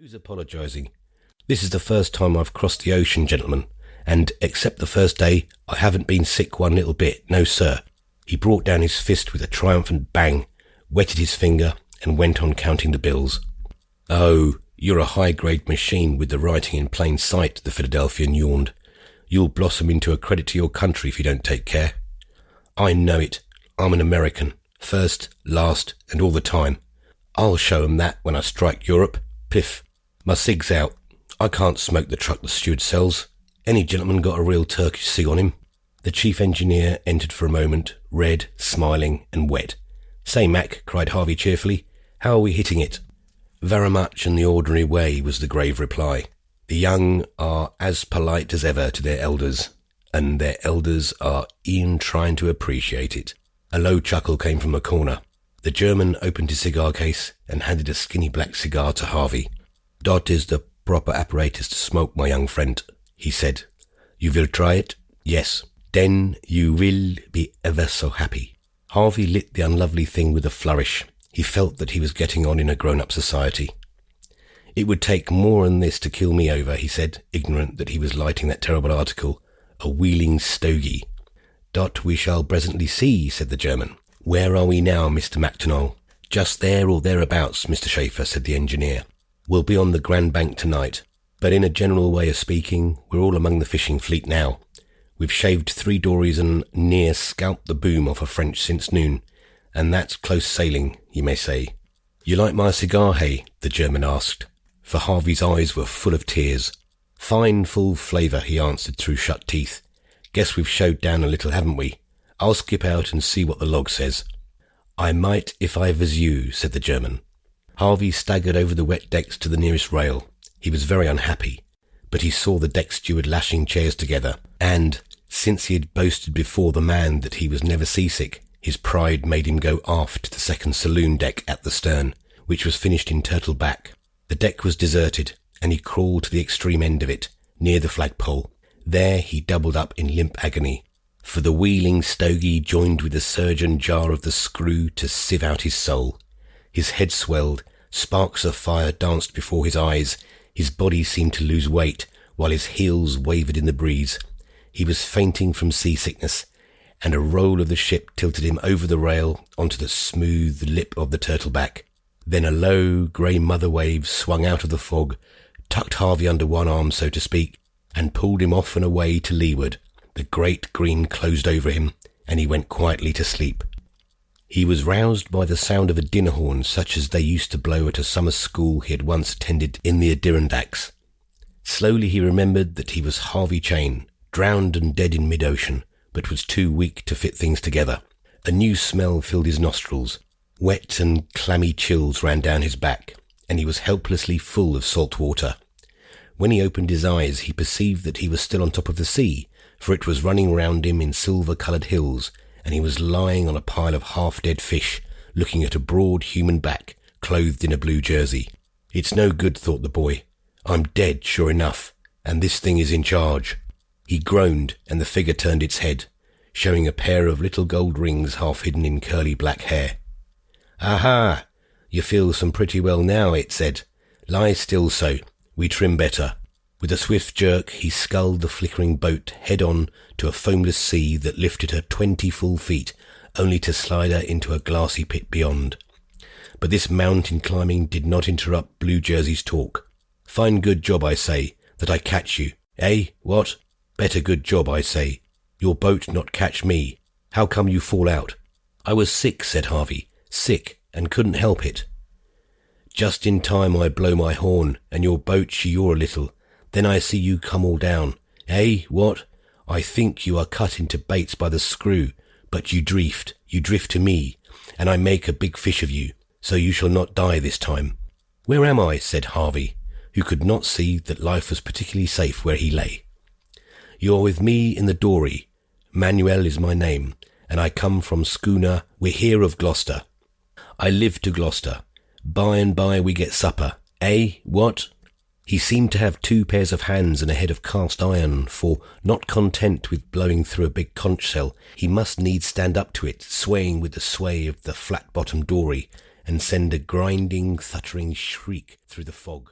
Who's apologising? This is the first time I've crossed the ocean, gentlemen, and, except the first day, I haven't been sick one little bit, no sir. He brought down his fist with a triumphant bang, wetted his finger, and went on counting the bills. Oh, you're a high-grade machine with the writing in plain sight, the Philadelphian yawned. You'll blossom into a credit to your country if you don't take care. I know it. I'm an American. First, last, and all the time. I'll show 'em that when I strike Europe. Piff. My cig's out. I can't smoke the truck the steward sells. Any gentleman got a real Turkish cig on him? The chief engineer entered for a moment, red, smiling, and wet. Say, Mac, cried Harvey cheerfully, how are we hitting it? Very much in the ordinary way, was the grave reply. The young are as polite as ever to their elders, and their elders are e'en trying to appreciate it. A low chuckle came from a corner. The German opened his cigar case and handed a skinny black cigar to Harvey. Dot is the proper apparatus to smoke, my young friend, he said. You will try it? Yes. Then you will be ever so happy. Harvey lit the unlovely thing with a flourish. He felt that he was getting on in a grown-up society. It would take more than this to kill me over, he said, ignorant that he was lighting that terrible article, a wheeling stogie. Dot we shall presently see, said the German. Where are we now, Mr. Macdonald? Just there or thereabouts, Mr. Schaefer, said the engineer. We'll be on the Grand Bank tonight, but in a general way of speaking, we're all among the fishing fleet now. We've shaved 3 dories and near scalped the boom off a French since noon, and that's close sailing, you may say. You like my cigar, hey? The German asked, for Harvey's eyes were full of tears. Fine, full flavour, he answered through shut teeth. Guess we've showed down a little, haven't we? I'll skip out and see what the log says. I might if I was you, said the German. Harvey staggered over the wet decks to the nearest rail. He was very unhappy, but he saw the deck steward lashing chairs together, and, since he had boasted before the man that he was never seasick, his pride made him go aft to the second saloon deck at the stern, which was finished in turtle back. The deck was deserted, and he crawled to the extreme end of it, near the flagpole. There he doubled up in limp agony, for the wheeling stogie joined with the surgeon jar of the screw to sieve out his soul. His head swelled, sparks of fire danced before his eyes, his body seemed to lose weight, while his heels wavered in the breeze. He was fainting from seasickness, and a roll of the ship tilted him over the rail onto the smooth lip of the turtleback. Then a low, grey mother wave swung out of the fog, tucked Harvey under one arm, so to speak, and pulled him off and away to leeward. The great green closed over him, and he went quietly to sleep. He was roused by the sound of a dinner horn such as they used to blow at a summer school he had once attended in the Adirondacks. Slowly he remembered that he was Harvey Chain, drowned and dead in mid-ocean, but was too weak to fit things together. A new smell filled his nostrils. Wet and clammy chills ran down his back, and he was helplessly full of salt water. When he opened his eyes, he perceived that he was still on top of the sea, for it was running round him in silver-coloured hills, and he was lying on a pile of half-dead fish, looking at a broad human back, clothed in a blue jersey. It's no good, thought the boy. I'm dead, sure enough, and this thing is in charge. He groaned, and the figure turned its head, showing a pair of little gold rings half hidden in curly black hair. Aha! You feel some pretty well now, it said. Lie still so. We trim better. With a swift jerk, he sculled the flickering boat head-on to a foamless sea that lifted her 20 full feet, only to slide her into a glassy pit beyond. But this mountain climbing did not interrupt Blue Jersey's talk. Fine good job, I say, that I catch you. Eh, what? Better good job, I say. Your boat not catch me. How come you fall out? I was sick, said Harvey. Sick, and couldn't help it. Just in time I blow my horn, and your boat she yaw a little. Then I see you come all down. Eh, what? I think you are cut into baits by the screw, but you drift to me, and I make a big fish of you, so you shall not die this time. Where am I? Said Harvey, who could not see that life was particularly safe where he lay. You're with me in the dory. Manuel is my name, and I come from schooner We're Here of Gloucester. I live to Gloucester. By and by we get supper. Eh, what? He seemed to have 2 pairs of hands and a head of cast iron, for, not content with blowing through a big conch shell, he must needs stand up to it, swaying with the sway of the flat-bottomed dory, and send a grinding, thuttering shriek through the fog.